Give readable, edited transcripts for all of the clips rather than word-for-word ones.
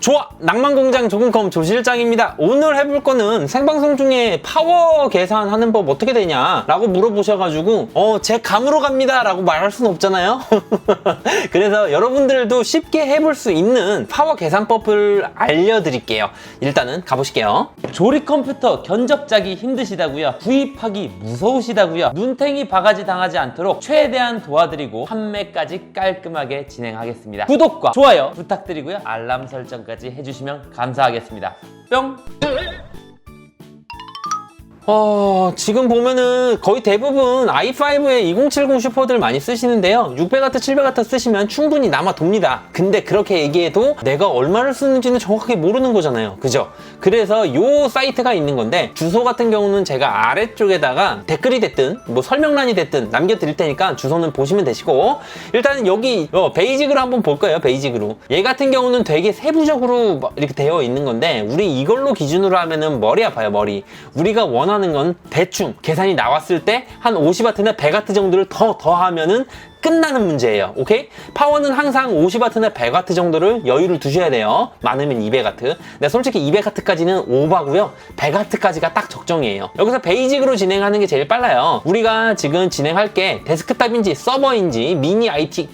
좋아! 낭만공장 조금컴 조실장입니다. 오늘 해볼 거는 생방송 중에 파워 계산하는 법 어떻게 되냐 라고 물어보셔가지고 제 감으로 갑니다 라고 말할 수는 없잖아요. 그래서 여러분들도 쉽게 해볼 수 있는 파워 계산법을 알려드릴게요. 일단은 가보실게요. 조립 컴퓨터 견적짜기 힘드시다고요? 구입하기 무서우시다고요? 눈탱이 바가지 당하지 않도록 최대한 도와드리고 판매까지 깔끔하게 진행하겠습니다. 구독과 좋아요 부탁드리고요. 알람 설정까지 해주시면 감사하겠습니다. 뿅! 지금 보면은 거의 대부분 i5에 2070 슈퍼들 많이 쓰시는데요. 600W, 700W 쓰시면 충분히 남아 돕니다. 근데 그렇게 얘기해도 내가 얼마를 쓰는지는 정확하게 모르는 거잖아요. 그죠? 그래서 요 사이트가 있는 건데, 주소 같은 경우는 제가 아래쪽에다가 댓글이 됐든 뭐 설명란이 됐든 남겨드릴 테니까 주소는 보시면 되시고, 일단은 여기 베이직으로 한번 볼 거예요. 베이직으로. 얘 같은 경우는 되게 세부적으로 이렇게 되어 있는 건데, 우리 이걸로 기준으로 하면은 머리 아파요. 머리. 우리가 원하는 건 대충 계산이 나왔을 때 한 50W나 100W 정도를 더하면은 끝나는 문제예요. 오케이? 파워는 항상 50W나 100W 정도를 여유를 두셔야 돼요. 많으면 200W. 근데 솔직히 200W까지는 오버고요. 100W까지가 딱 적정이에요. 여기서 베이직으로 진행하는 게 제일 빨라요. 우리가 지금 진행할 게 데스크탑인지 서버인지 미니 IT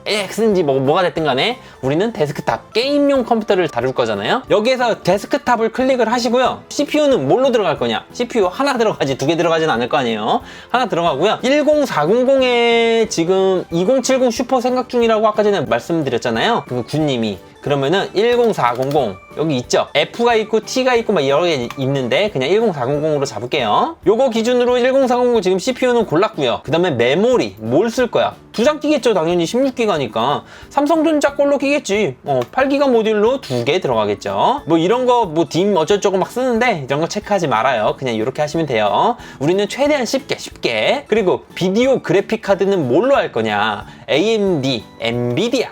X인지 뭐가 됐든 간에 우리는 데스크탑 게임용 컴퓨터를 다룰 거잖아요. 여기에서 데스크탑을 클릭을 하시고요. CPU는 뭘로 들어갈 거냐? CPU 하나 들어가지 두 개 들어가진 않을 거 아니에요. 하나 들어가고요. 10400에 지금 2070 슈퍼 생각 중이라고 아까 전에 말씀드렸잖아요. 그 군님이. 그러면은 10400 여기 있죠? F가 있고 T가 있고 막 여러 개 있는데 그냥 10400으로 잡을게요. 요거 기준으로 10400 지금 CPU는 골랐고요. 그 다음에 메모리 뭘 쓸 거야? 두 장 끼겠죠. 당연히 16기가니까 삼성전자 걸로 끼겠지. 8기가 모듈로 2개 들어가겠죠. 뭐 이런 거 뭐 딤 어쩌고저쩌고 막 쓰는데 이런 거 체크하지 말아요. 그냥 이렇게 하시면 돼요. 우리는 최대한 쉽게. 그리고 비디오 그래픽 카드는 뭘로 할 거냐? AMD, 엔비디아.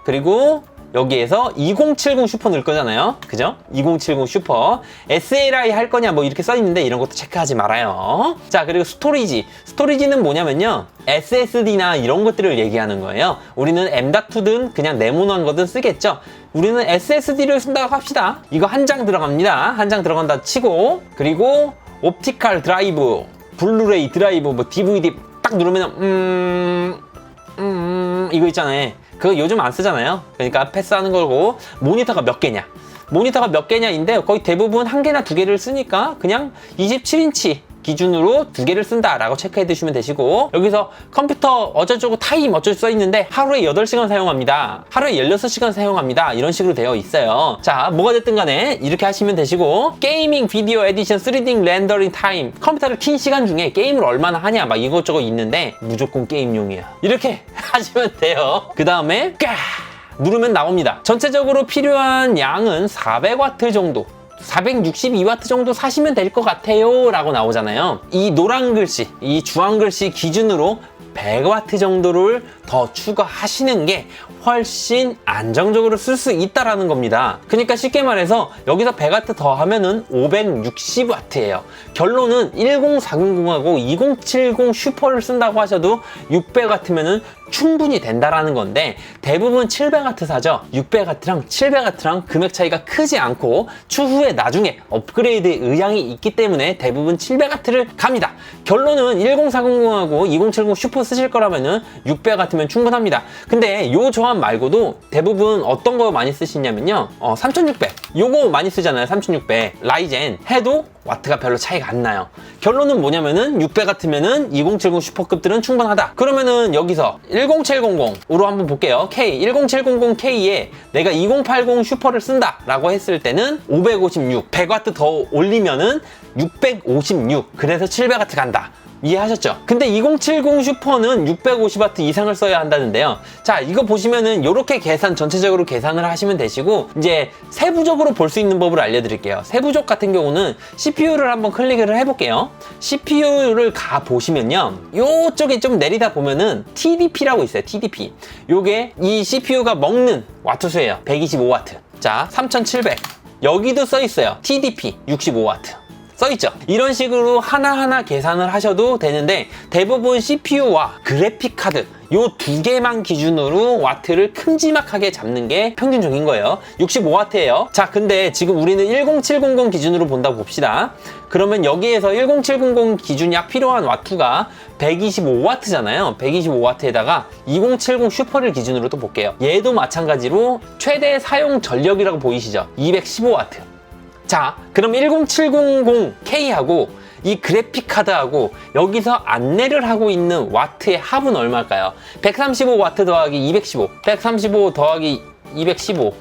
그리고 여기에서 2070 슈퍼 넣을 거잖아요. 그죠? 2070 슈퍼. SLI 할 거냐 뭐 이렇게 써있는데 이런 것도 체크하지 말아요. 자, 그리고 스토리지는 뭐냐면요, SSD나 이런 것들을 얘기하는 거예요. 우리는 M.2든 그냥 네모난 거든 쓰겠죠. 우리는 SSD를 쓴다고 합시다. 이거 한 장 들어갑니다. 한 장 들어간다 치고, 그리고 옵티컬 드라이브, 블루레이 드라이브, 뭐 DVD 딱 누르면 이거 있잖아요. 그거 요즘 안 쓰잖아요. 그러니까 패스하는 거고, 모니터가 몇 개냐인데 거의 대부분 한 개나 두 개를 쓰니까 그냥 27인치 기준으로 2개를 쓴다라고 체크해 두시면 되시고, 여기서 컴퓨터 어쩌고 타임 어쩌고 써 있는데 하루에 8시간 사용합니다. 하루에 16시간 사용합니다. 이런 식으로 되어 있어요. 자, 뭐가 됐든 간에 이렇게 하시면 되시고, 게이밍 비디오 에디션 3D 렌더링 타임, 컴퓨터를 킨 시간 중에 게임을 얼마나 하냐 막 이것저것 있는데 무조건 게임용이에요. 이렇게 하시면 돼요. 그 다음에 누르면 나옵니다. 전체적으로 필요한 양은 400W 정도, 462W 정도 사시면 될 것 같아요 라고 나오잖아요. 이 노란 글씨, 이 주황 글씨 기준으로 100W 정도를 더 추가하시는 게 훨씬 안정적으로 쓸 수 있다라는 겁니다. 그러니까 쉽게 말해서 여기서 100W 더 하면은 560W예요. 결론은 10400하고 2070 슈퍼를 쓴다고 하셔도 600W면은 충분히 된다라는 건데, 대부분 700W 사죠. 600W랑 700W랑 금액 차이가 크지 않고 추후에 나중에 업그레이드의 의향이 있기 때문에 대부분 700W를 갑니다. 결론은 10400하고 2070 슈퍼 쓰실 거라면은 600W면 충분합니다. 근데 요 조합 말고도 대부분 어떤 거 많이 쓰시냐면요, 3600 요거 많이 쓰잖아요. 3600 라이젠 해도 와트가 별로 차이가 안 나요. 결론은 뭐냐면은 600W면은 2070 슈퍼급들은 충분하다. 그러면은 여기서 10700으로 한번 볼게요. K 10700K에 내가 2080 슈퍼를 쓴다 라고 했을 때는 556 100W 더 올리면은 656, 그래서 700W 간다. 이해하셨죠? 근데 2070 슈퍼는 650W 이상을 써야 한다는데요. 자, 이거 보시면은 이렇게 전체적으로 계산을 하시면 되시고, 이제 세부적으로 볼 수 있는 법을 알려드릴게요. 세부적 같은 경우는 CPU를 한번 클릭을 해볼게요. CPU를 가 보시면요, 요쪽에 좀 내리다 보면은 TDP라고 있어요. TDP. 요게 이 CPU가 먹는 와트수예요. 125W. 자, 3700. 여기도 써 있어요. TDP 65W. 써있죠. 이런 식으로 하나하나 계산을 하셔도 되는데, 대부분 CPU와 그래픽카드 요 두 개만 기준으로 와트를 큼지막하게 잡는 게 평균적인 거예요. 65W예요. 자, 근데 지금 우리는 10700 기준으로 본다고 봅시다. 그러면 여기에서 10700 기준 약 필요한 와트가 125W잖아요. 125W에다가 2070 슈퍼를 기준으로 또 볼게요. 얘도 마찬가지로 최대 사용 전력이라고 보이시죠? 215W. 자, 그럼 10700K하고 이 그래픽 카드하고 여기서 안내를 하고 있는 와트의 합은 얼마일까요? 135W 더하기 215, 135 더하기 215,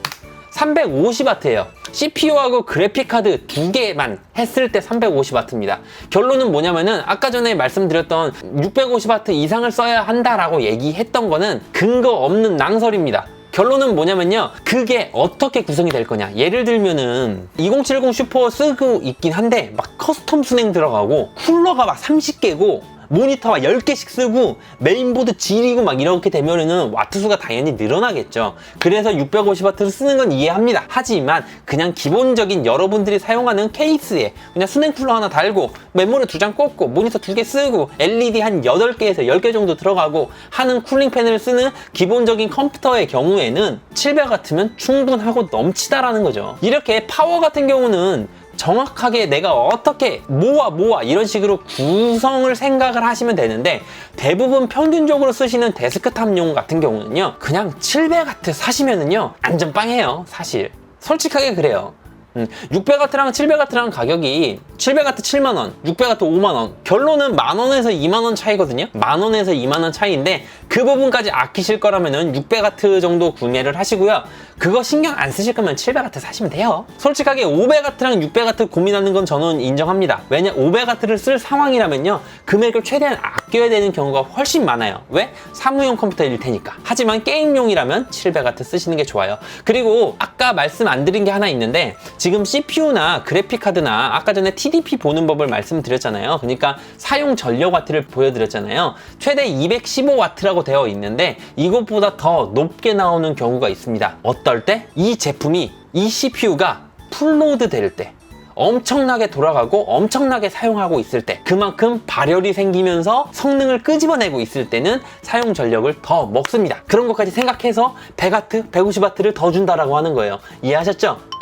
350W예요. CPU하고 그래픽 카드 두 개만 했을 때 350W입니다. 결론은 뭐냐면은 아까 전에 말씀드렸던 650W 이상을 써야 한다라고 얘기했던 거는 근거 없는 낭설입니다. 결론은 뭐냐면요, 그게 어떻게 구성이 될 거냐. 예를 들면은 2070 슈퍼 쓰고 있긴 한데 막 커스텀 순행 들어가고 쿨러가 막 30개고 모니터가 10개씩 쓰고 메인보드 지리고 막 이렇게 되면은 와트 수가 당연히 늘어나겠죠. 그래서 650W를 쓰는 건 이해합니다. 하지만 그냥 기본적인 여러분들이 사용하는 케이스에 그냥 순행 쿨러 하나 달고 메모리 2장 꽂고 모니터 2개 쓰고 LED 한 8개에서 10개 정도 들어가고 하는 쿨링 팬을 쓰는 기본적인 컴퓨터의 경우에는 700W면 충분하고 넘치다라는 거죠. 이렇게 파워 같은 경우는 정확하게 내가 어떻게 모아 이런 식으로 구성을 생각을 하시면 되는데, 대부분 평균적으로 쓰시는 데스크탑용 같은 경우는요, 그냥 700W 사시면은요 안전빵이에요. 사실 솔직하게 그래요. 600W랑 700W랑 가격이 700W 7만원, 600W 5만원. 결론은 만원에서 2만원 차이거든요. 만원에서 2만원 차이인데 그 부분까지 아끼실 거라면은 600W 정도 구매를 하시고요. 그거 신경 안 쓰실 거면 700W 사시면 돼요. 솔직하게 500W랑 600W 고민하는 건 저는 인정합니다. 왜냐, 500W를 쓸 상황이라면요, 금액을 최대한 아껴야 되는 경우가 훨씬 많아요. 왜? 사무용 컴퓨터일 테니까. 하지만 게임용이라면 700W 쓰시는 게 좋아요. 그리고 아까 말씀 안 드린 게 하나 있는데, 지금 CPU나 그래픽카드나 아까 전에 TDP 보는 법을 말씀드렸잖아요. 그러니까 사용 전력 와트를 보여드렸잖아요. 최대 215W라고 되어 있는데 이것보다 더 높게 나오는 경우가 있습니다. 어떨 때? 이 제품이, 이 CPU가 풀로드 될 때, 엄청나게 돌아가고 엄청나게 사용하고 있을 때, 그만큼 발열이 생기면서 성능을 끄집어내고 있을 때는 사용 전력을 더 먹습니다. 그런 것까지 생각해서 100W, 150W를 더 준다라고 하는 거예요. 이해하셨죠?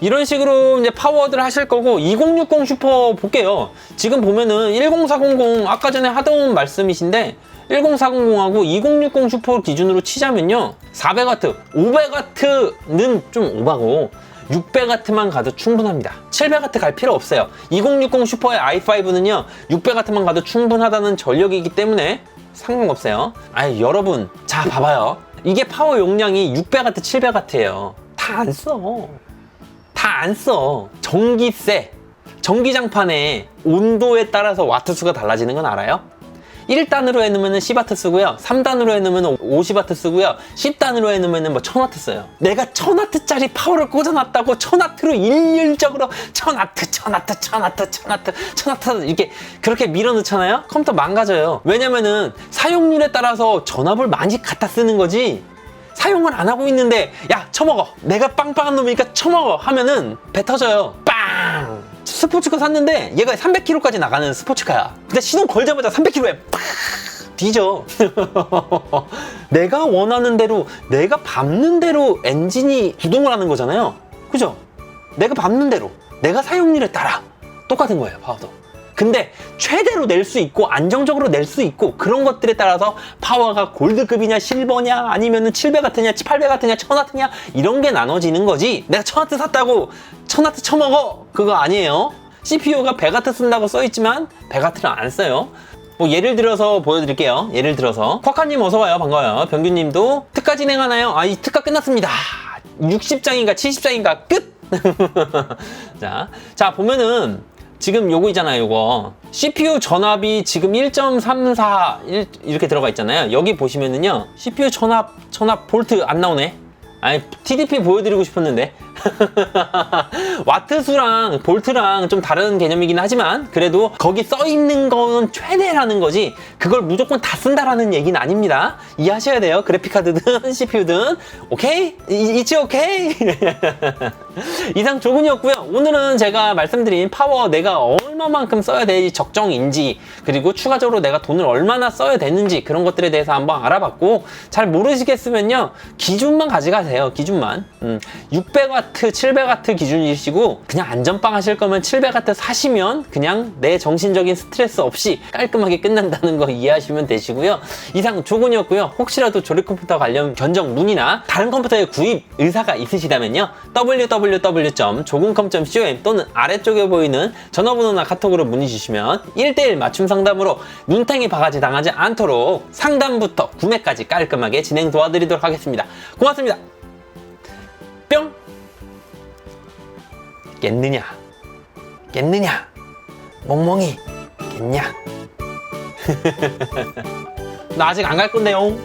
이런 식으로 이제 파워들 하실 거고, 2060 슈퍼 볼게요. 지금 보면은 10400 아까 전에 하던 말씀이신데 10400하고 2060 슈퍼 기준으로 치자면요, 400W, 500W는 좀 오바고 600W만 가도 충분합니다. 700W 갈 필요 없어요. 2060 슈퍼의 i5는요 600W만 가도 충분하다는 전력이기 때문에 상관없어요. 아니 여러분, 자 봐봐요. 이게 파워 용량이 600W, 700W예요. 다 안 써. 다 안 써. 전기세, 전기장판의 온도에 따라서 와트 수가 달라지는 건 알아요? 1단으로 해놓으면 10W 쓰고요, 3단으로 해놓으면 50W 쓰고요, 10단으로 해놓으면 뭐 1000W 써요. 내가 1000W짜리 파워를 꽂아놨다고 1000W로 일률적으로 1000W 이렇게 그렇게 밀어넣잖아요? 컴퓨터 망가져요. 왜냐면은 사용률에 따라서 전압을 많이 갖다 쓰는 거지, 사용을 안 하고 있는데 야 쳐먹어, 내가 빵빵한 놈이니까 쳐먹어 하면은 배 터져요. 빵! 스포츠카 샀는데 얘가 300km까지 나가는 스포츠카야. 근데 시동 걸자마자 300km에 팍! 뒤져. 내가 원하는 대로, 내가 밟는 대로 엔진이 구동을 하는 거잖아요. 그죠? 내가 밟는 대로, 내가 사용률에 따라 똑같은 거예요, 파워도. 근데 최대로 낼 수 있고 안정적으로 낼 수 있고 그런 것들에 따라서 파워가 골드급이냐 실버냐 아니면은 700W냐 800W냐 1000W냐 이런 게 나눠지는 거지, 내가 1000W 샀다고 1000W 쳐먹어 그거 아니에요. CPU가 100W 쓴다고 써있지만 100W를 안 써요. 뭐 예를 들어서 보여드릴게요. 예를 들어서 쿼카님 어서와요. 반가워요. 병규님도 특가 진행하나요? 아, 이 특가 끝났습니다. 60장인가 70장인가 끝. 자 보면은 지금 요거 있잖아요. 요거 CPU 전압이 지금 1.34 이렇게 들어가 있잖아요. 여기 보시면은요 CPU 전압 볼트 안 나오네. 아니 TDP 보여드리고 싶었는데 와트수랑 볼트랑 좀 다른 개념이긴 하지만 그래도 거기 써 있는 건 최대라는 거지 그걸 무조건 다 쓴다라는 얘기는 아닙니다. 이해하셔야 돼요. 그래픽카드든 CPU든 오케이? It's okay? 이상 조근이었고요. 오늘은 제가 말씀드린 파워 내가 얼마만큼 써야 될지 적정인지 그리고 추가적으로 내가 돈을 얼마나 써야 되는지 그런 것들에 대해서 한번 알아봤고 잘 모르시겠으면요 기준만 가져가세요. 기준만 600W, 700W 기준이시고 그냥 안전빵 하실 거면 700W 사시면 그냥 내 정신적인 스트레스 없이 깔끔하게 끝난다는 거 이해하시면 되시고요. 이상 조근이었고요. 혹시라도 조립 컴퓨터 관련 견적 문의나 다른 컴퓨터의 구입 의사가 있으시다면요 www.조근컴.com 또는 아래쪽에 보이는 전화번호나 카톡으로 문의 주시면 1:1 맞춤 상담으로 눈탱이 바가지 당하지 않도록 상담부터 구매까지 깔끔하게 진행 도와드리도록 하겠습니다. 고맙습니다. 뿅! 깼느냐? 깼느냐? 멍멍이 깼냐? 나 아직 안 갈 건데요.